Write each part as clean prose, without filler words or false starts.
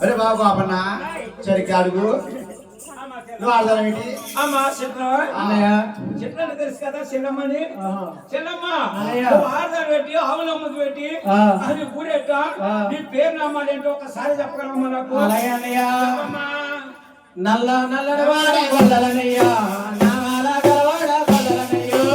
అరే బాబు అప్పన్న సరిగ్గా అడుగు నువ్వు ఆడదాం ఏంటి అమ్మా చిత్ర అన్నయ్య చిత్రాన్ని తెలుసు కదా చెల్లమ్మని చెల్లమ్మ ఆడదాన్ని పెట్టి ఆవులమ్మకి పెట్టి అది ఊరేట నీ పేరు నమ్మాలి ఏంటో ఒకసారి చెప్పగలమ్మా నాకు అన్నయ్య నల్ల నల్లని వాడే గొల్లలనయ్య నామాల గలవాడ గొల్లలనయ్యో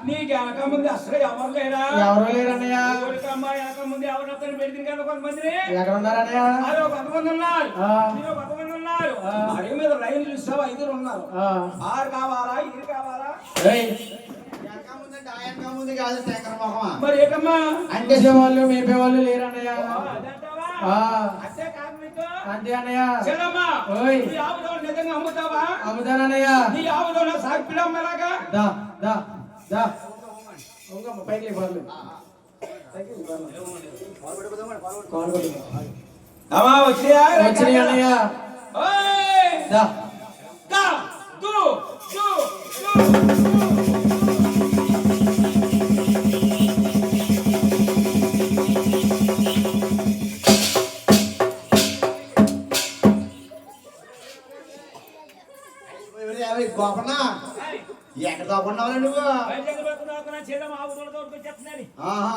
నీకు వెనక ముందు అసలు ఎవరు లేరా ఎవరు లేరన్నయ్య వెనక ముందు ఎవరు పెడితే కదా కొంతమందిని ఎక్కడ ఉన్నారన్నయ్య అదే కొంతమంది ఉన్నారు కొంతమంది ఉన్నారు అడిగి మీద లైన్ చూస్తావు 5 ఉన్నారు 6 కావాలా 7 కావాలా మరి ఏటమ్మా అంటే వాళ్ళు మేపేవాళ్ళు లేరన్నయ్య అంతే అన్నయ్య నిజంగా అమ్ముతావా అమ్ముతానన్నయ్య నీ ఆవులో సాగిపిడమ్మలాగా పైకి వచ్చినాయి అన్నయ్య గోపన్న ఎక్కడ తోపన్నావు నువ్వు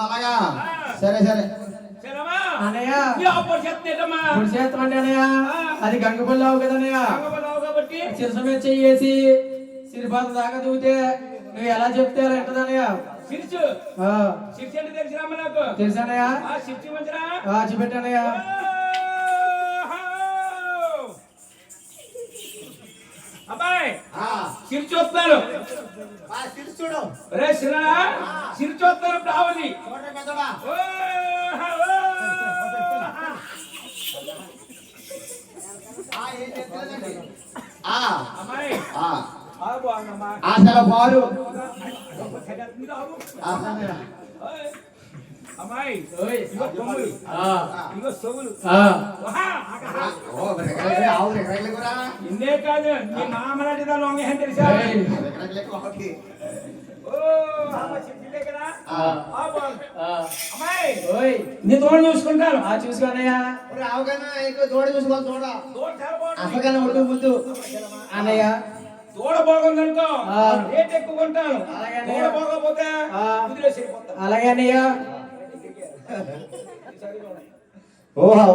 అలాగా సరే సరే అన్నయ్య అది గంగపల్లావు కదన్నయ్య చిరస మీద చెయ్యేసి సిరిపాత దాకా దూతే నువ్వు ఎలా చెప్తే ఎట్టదన్నయ్య తెలుసన్నయ్య చూపెట్టన్నయ్య అబ్బాయి సిరి చూస్తాను రే సిరా సిరి చూస్తాను రావాలి అసలు పాలు అమ్మాయి ఇగో కొమ్ములు ఇగో సోములు ఇందే కాదు నీ మామలాంటిదా లొంగ ఏం తెలుసా అమ్మాయి నీ తోడు చూసుకుంటాను చూసుకోనయ్యా రావుకన్నా ఎక్కువ తోడు చూసుకోవాలి అసలుకన్నా ఉడుకు ముందు అన్నయ్య తోడ బాగుందనుకో రేట్ ఎక్కువ కొంటాను తోడ బాగోపోతే అలాగే అన్నయ్య ఓహో